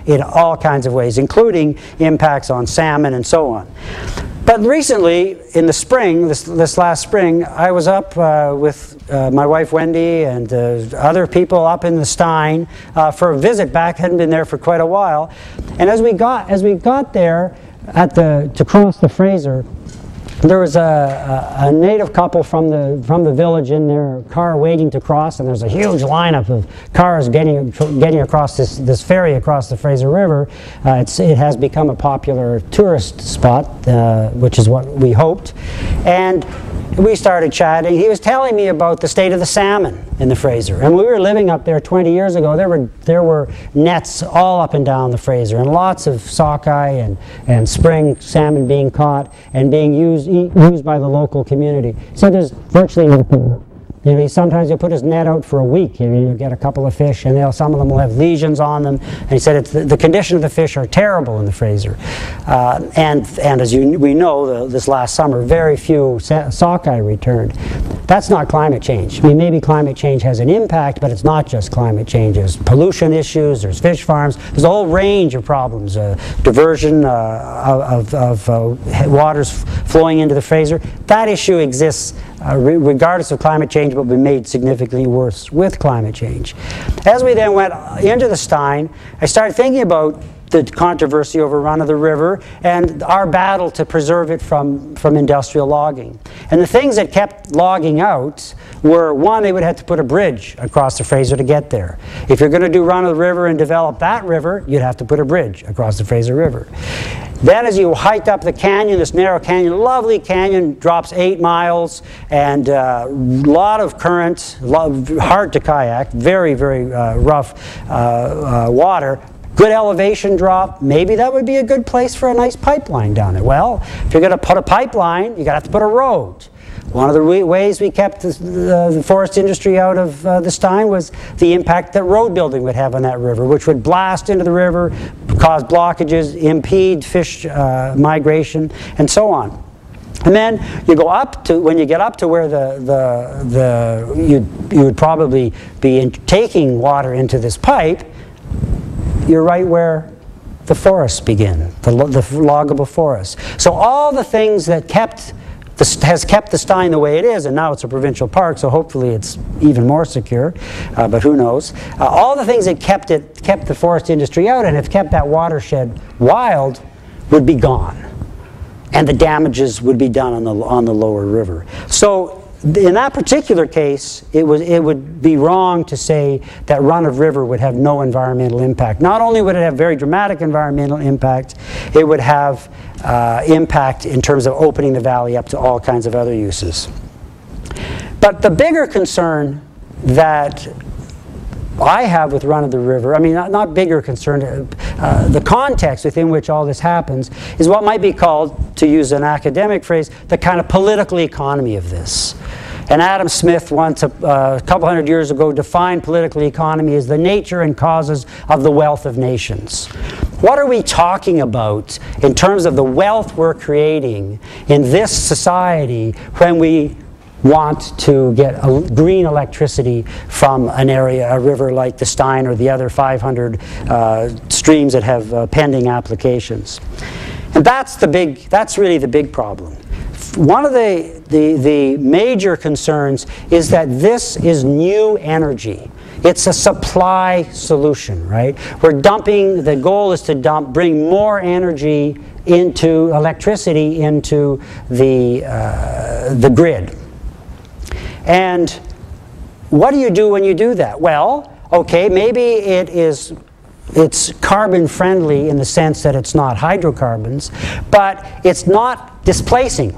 in all kinds of ways, including impacts on salmon and so on. But recently, in the spring, this last spring, I was up with my wife Wendy and other people up in the Stein for a visit back. Hadn't been there for quite a while. And as we got there to cross the Fraser, there was a native couple from the village in their car waiting to cross, and there's a huge lineup of cars getting across this ferry across the Fraser River. It has become a popular tourist spot, which is what we hoped. And we started chatting. He was telling me about the state of the salmon in the Fraser. And when we were living up there 20 years ago, there were nets all up and down the Fraser, and lots of sockeye and spring salmon being caught and being used by the local community. So there's virtually nothing. You know, sometimes he'll put his net out for a week. You'll get a couple of fish, and some of them will have lesions on them. And he said the condition of the fish are terrible in the Fraser. And as we know, this last summer, very few sockeye returned. That's not climate change. I mean, maybe climate change has an impact, but it's not just climate change. There's pollution issues, there's fish farms, there's a whole range of problems. Diversion of waters flowing into the Fraser. That issue exists regardless of climate change, but will be made significantly worse with climate change. As we then went into the Stein, I started thinking about the controversy over run of the river and our battle to preserve it from industrial logging. And the things that kept logging out were, one, they would have to put a bridge across the Fraser to get there. If you're going to do run of the river and develop that river, you'd have to put a bridge across the Fraser River. Then as you hiked up the canyon, this narrow canyon, lovely canyon, drops 8 miles, and a lot of current, hard to kayak, very, very rough water. Good elevation drop, maybe that would be a good place for a nice pipeline down it. Well, if you're going to put a pipeline, you're going to have to put a road. One of the ways we kept the forest industry out of the Stein was the impact that road building would have on that river, which would blast into the river, cause blockages, impede fish migration, and so on. And then you go up to, when you get up to where you would probably be taking water into this pipe, you're right where the forests begin, the loggable forests. So all the things that has kept the Stein the way it is, and now it's a provincial park, so hopefully it's even more secure, but who knows. All the things that kept the forest industry out and have kept that watershed wild would be gone. And the damages would be done on the lower river. So in that particular case, it would be wrong to say that run of river would have no environmental impact. Not only would it have very dramatic environmental impact, it would have impact in terms of opening the valley up to all kinds of other uses. But the bigger concern that I have with run of the river, I mean, not bigger concern, the context within which all this happens is what might be called, to use an academic phrase, the kind of political economy of this. And Adam Smith once, a couple hundred years ago, defined political economy as the nature and causes of the wealth of nations. What are we talking about in terms of the wealth we're creating in this society when we want to get green electricity from an area, a river like the Stein or the other 500 streams that have pending applications? And that's really the big problem. One of the major concerns is that this is new energy. It's a supply solution, right? The goal is to bring more energy into electricity into the grid. And what do you do when you do that? Well, okay, maybe it's carbon friendly in the sense that it's not hydrocarbons, but it's not displacing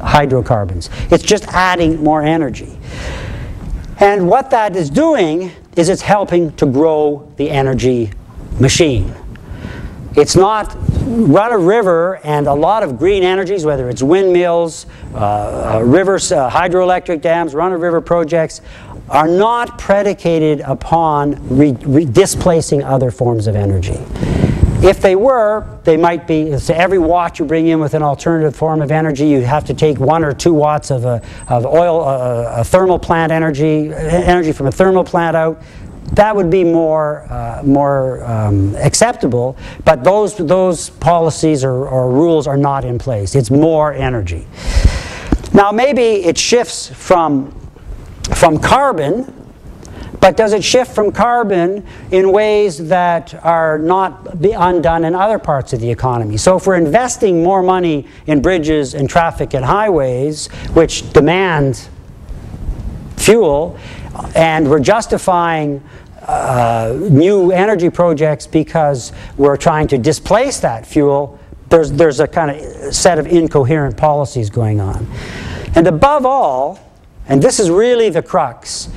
hydrocarbons. It's just adding more energy. And what that is doing is it's helping to grow the energy machine. It's not run a river and a lot of green energies, whether it's windmills, rivers, hydroelectric dams, run-of-river projects, are not predicated upon displacing other forms of energy. If they were, they might be, so every watt you bring in with an alternative form of energy, you have to take 1 or 2 watts of oil, a thermal plant energy from a thermal plant out. that would be more acceptable, but those policies or rules are not in place. It's more energy. Now maybe it shifts from carbon, but does it shift from carbon in ways that are not undone in other parts of the economy? So if we're investing more money in bridges and traffic and highways, which demand fuel, and we're justifying new energy projects because we're trying to displace that fuel, there's a kind of set of incoherent policies going on. And above all, and this is really the crux,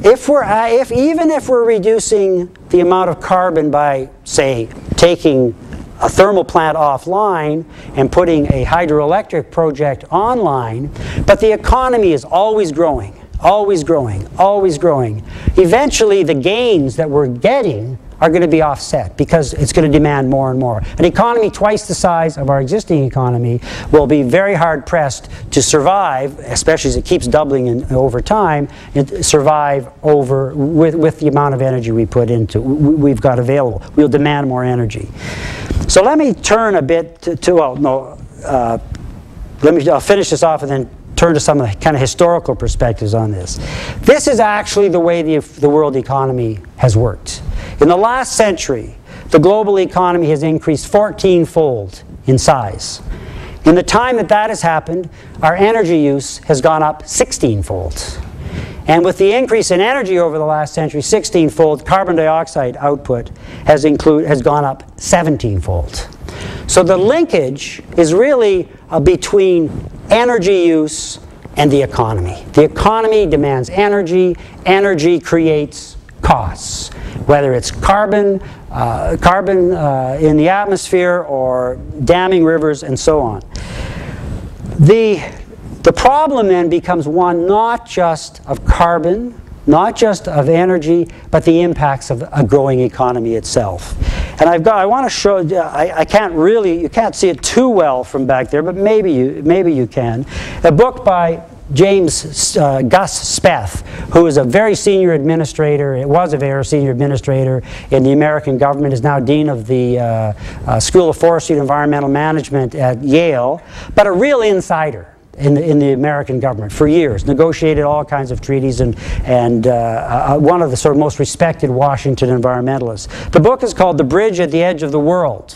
even if we're reducing the amount of carbon by, say, taking a thermal plant offline and putting a hydroelectric project online, but the economy is always growing, always growing, always growing. Eventually, the gains that we're getting are going to be offset because it's going to demand more and more. An economy twice the size of our existing economy will be very hard pressed to survive, especially as it keeps doubling over time, and survive with the amount of energy we've got available. We'll demand more energy. So let me turn a bit I'll finish this off and then turn to some of the kind of historical perspectives on this. This is actually the way the world economy has worked. In the last century, the global economy has increased 14-fold in size. In the time that has happened, our energy use has gone up 16-fold. And with the increase in energy over the last century, 16-fold, carbon dioxide output has gone up 17-fold. So the linkage is really between energy use and the economy. The economy demands energy. Energy creates costs, whether it's carbon in the atmosphere or damming rivers and so on. The problem then becomes one not just of carbon, not just of energy, but the impacts of a growing economy itself. And I want to show, you can't see it too well from back there, but maybe you can. A book by Gus Speth, who is a very senior administrator, was a very senior administrator in the American government, is now dean of the School of Forestry and Environmental Management at Yale, but a real insider in the American government for years, negotiated all kinds of treaties, and one of the sort of most respected Washington environmentalists. The book is called The Bridge at the Edge of the World.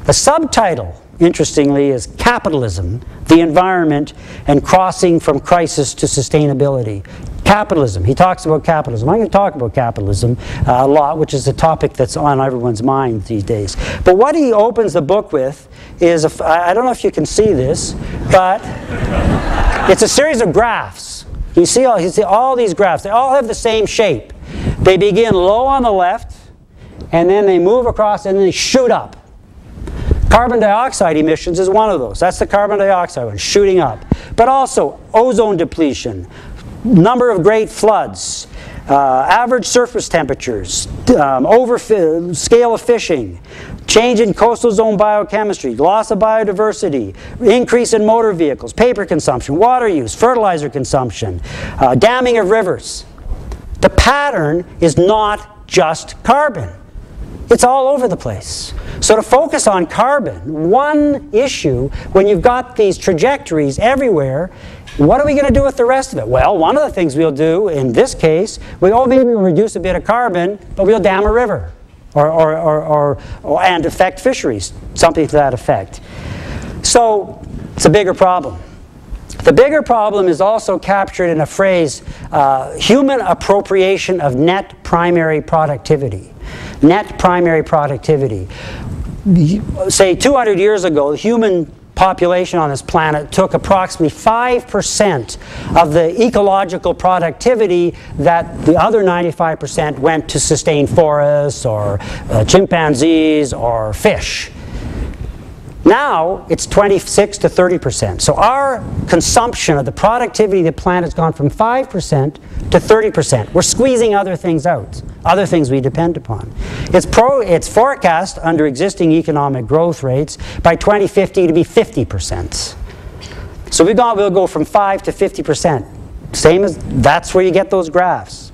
The subtitle, interestingly, is Capitalism, the Environment, and Crossing from Crisis to Sustainability. Capitalism. He talks about capitalism. I'm going to talk about capitalism a lot, which is a topic that's on everyone's mind these days. But what he opens the book with is, I don't know if you can see this, but it's a series of graphs. You see all these graphs. They all have the same shape. They begin low on the left, and then they move across, and then they shoot up. Carbon dioxide emissions is one of those. That's the carbon dioxide one, shooting up. But also ozone depletion, number of great floods, average surface temperatures, scale of fishing, change in coastal zone biochemistry, loss of biodiversity, increase in motor vehicles, paper consumption, water use, fertilizer consumption, damming of rivers. The pattern is not just carbon. It's all over the place. So to focus on carbon, one issue, when you've got these trajectories everywhere, what are we going to do with the rest of it? Well, one of the things we'll do in this case, maybe we'll reduce a bit of carbon, but we'll dam a river and affect fisheries, something to that effect. So it's a bigger problem. The bigger problem is also captured in a phrase, human appropriation of net primary productivity. Net primary productivity. Say 200 years ago, the human population on this planet took approximately 5% of the ecological productivity that the other 95% went to sustain forests or chimpanzees or fish. Now it's 26 to 30%. So our consumption of the productivity of the planet has gone from 5% to 30%. We're squeezing other things out, other things we depend upon. It's forecast under existing economic growth rates by 2050 to be 50%. So we'll go from 5 to 50%. That's where you get those graphs.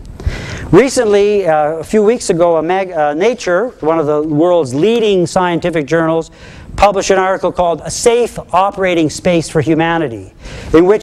Recently, a few weeks ago, Nature, one of the world's leading scientific journals, published an article called "A Safe Operating Space for Humanity," in which